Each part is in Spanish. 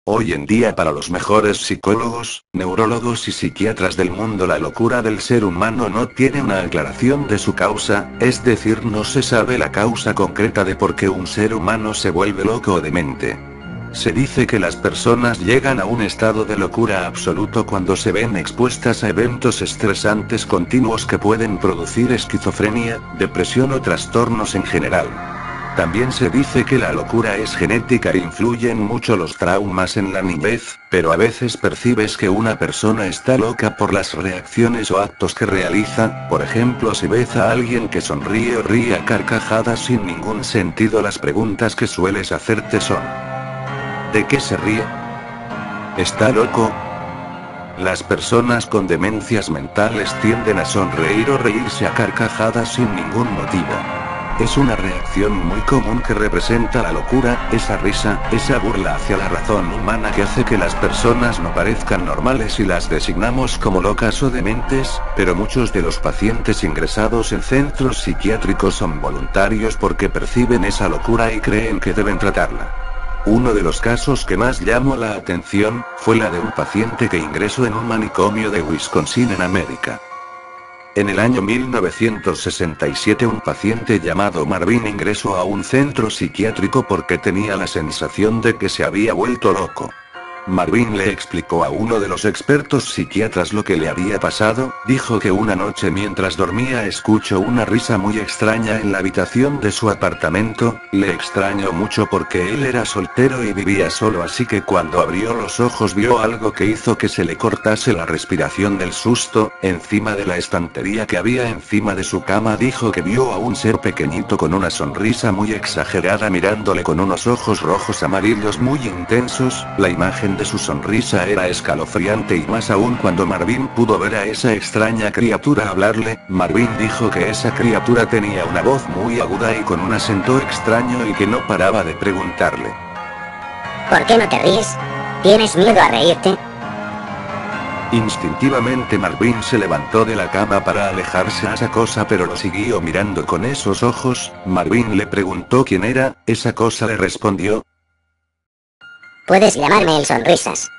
Hoy en día para los mejores psicólogos, neurólogos y psiquiatras del mundo la locura del ser humano no tiene una aclaración de su causa, es decir, no se sabe la causa concreta de por qué un ser humano se vuelve loco o demente. Se dice que las personas llegan a un estado de locura absoluto cuando se ven expuestas a eventos estresantes continuos que pueden producir esquizofrenia, depresión o trastornos en general. También se dice que la locura es genética e influyen mucho los traumas en la niñez, pero a veces percibes que una persona está loca por las reacciones o actos que realiza, por ejemplo si ves a alguien que sonríe o ríe a carcajadas sin ningún sentido, las preguntas que sueles hacerte son: ¿de qué se ríe? ¿Está loco? Las personas con demencias mentales tienden a sonreír o reírse a carcajadas sin ningún motivo. Es una reacción muy común que representa la locura, esa risa, esa burla hacia la razón humana que hace que las personas no parezcan normales y las designamos como locas o dementes, pero muchos de los pacientes ingresados en centros psiquiátricos son voluntarios porque perciben esa locura y creen que deben tratarla. Uno de los casos que más llamó la atención, fue la de un paciente que ingresó en un manicomio de Wisconsin en América. En el año 1967 un paciente llamado Marvin ingresó a un centro psiquiátrico porque tenía la sensación de que se había vuelto loco. Marvin le explicó a uno de los expertos psiquiatras lo que le había pasado, dijo que una noche mientras dormía escuchó una risa muy extraña en la habitación de su apartamento, le extrañó mucho porque él era soltero y vivía solo, así que cuando abrió los ojos vio algo que hizo que se le cortase la respiración del susto. Encima de la estantería que había encima de su cama dijo que vio a un ser pequeñito con una sonrisa muy exagerada mirándole con unos ojos rojos amarillos muy intensos. La imagen de su sonrisa era escalofriante y más aún cuando Marvin pudo ver a esa extraña criatura hablarle. Marvin dijo que esa criatura tenía una voz muy aguda y con un acento extraño y que no paraba de preguntarle: ¿por qué no te ríes? ¿Tienes miedo a reírte? Instintivamente Marvin se levantó de la cama para alejarse a esa cosa, pero lo siguió mirando con esos ojos. Marvin le preguntó quién era, esa cosa le respondió: puedes llamarme el Sonrisas.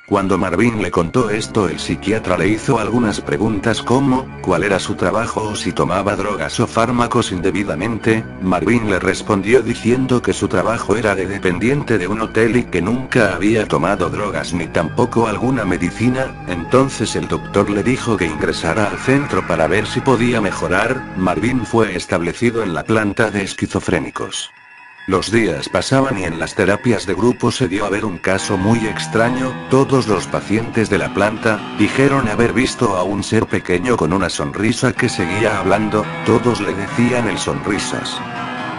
Cuando Marvin le contó esto, el psiquiatra le hizo algunas preguntas como, cuál era su trabajo o si tomaba drogas o fármacos indebidamente. Marvin le respondió diciendo que su trabajo era de dependiente de un hotel y que nunca había tomado drogas ni tampoco alguna medicina. Entonces el doctor le dijo que ingresara al centro para ver si podía mejorar. Marvin fue establecido en la planta de esquizofrénicos. Los días pasaban y en las terapias de grupo se dio a ver un caso muy extraño. Todos los pacientes de la planta dijeron haber visto a un ser pequeño con una sonrisa que seguía hablando. Todos le decían el Sonrisas.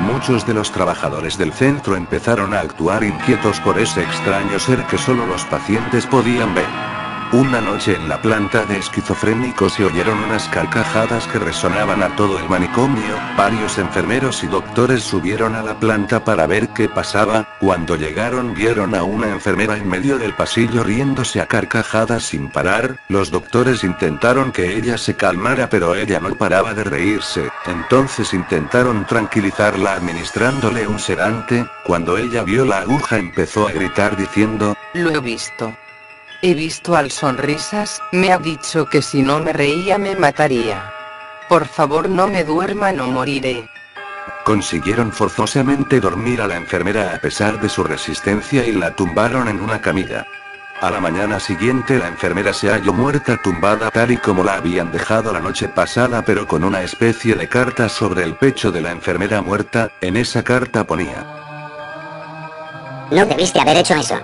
Muchos de los trabajadores del centro empezaron a actuar inquietos por ese extraño ser que solo los pacientes podían ver. Una noche en la planta de esquizofrénicos se oyeron unas carcajadas que resonaban a todo el manicomio. Varios enfermeros y doctores subieron a la planta para ver qué pasaba. Cuando llegaron vieron a una enfermera en medio del pasillo riéndose a carcajadas sin parar. Los doctores intentaron que ella se calmara, pero ella no paraba de reírse. Entonces intentaron tranquilizarla administrándole un sedante. Cuando ella vio la aguja empezó a gritar diciendo: lo he visto. He visto al Sonrisas, me ha dicho que si no me reía me mataría. Por favor no me duerman o moriré. Consiguieron forzosamente dormir a la enfermera a pesar de su resistencia y la tumbaron en una camilla. A la mañana siguiente la enfermera se halló muerta tumbada tal y como la habían dejado la noche pasada, pero con una especie de carta sobre el pecho de la enfermera muerta. En esa carta ponía: no debiste haber hecho eso.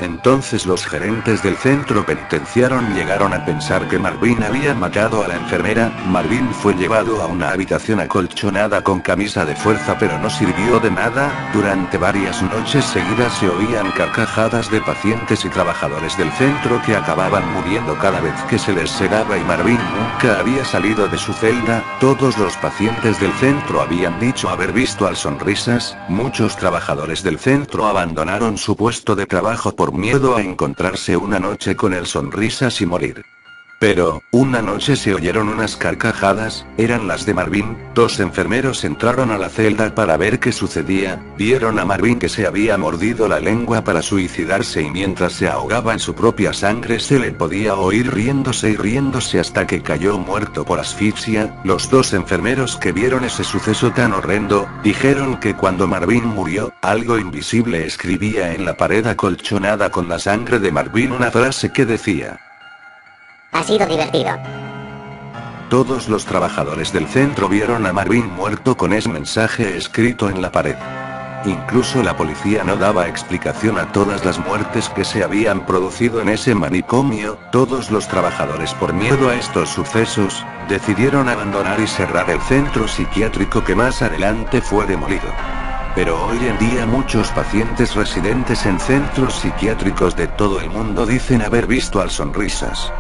Entonces los gerentes del centro penitenciario llegaron a pensar que Marvin había matado a la enfermera. Marvin fue llevado a una habitación acolchonada con camisa de fuerza, pero no sirvió de nada. Durante varias noches seguidas se oían carcajadas de pacientes y trabajadores del centro que acababan muriendo cada vez que se les sedaba y Marvin nunca había salido de su celda. Todos los pacientes del centro habían dicho haber visto al Sonrisas. Muchos trabajadores del centro abandonaron su puesto de trabajo por miedo a encontrarse una noche con el Sonrisas y morir. Pero, una noche se oyeron unas carcajadas, eran las de Marvin. Dos enfermeros entraron a la celda para ver qué sucedía, vieron a Marvin que se había mordido la lengua para suicidarse y mientras se ahogaba en su propia sangre se le podía oír riéndose y riéndose hasta que cayó muerto por asfixia. Los dos enfermeros que vieron ese suceso tan horrendo, dijeron que cuando Marvin murió, algo invisible escribía en la pared acolchonada con la sangre de Marvin una frase que decía: Ha sido divertido. Todos los trabajadores del centro vieron a Marvin muerto con ese mensaje escrito en la pared. Incluso la policía no daba explicación a todas las muertes que se habían producido en ese manicomio. Todos los trabajadores, por miedo a estos sucesos, decidieron abandonar y cerrar el centro psiquiátrico que más adelante fue demolido. Pero hoy en día muchos pacientes residentes en centros psiquiátricos de todo el mundo dicen haber visto al Sonrisas.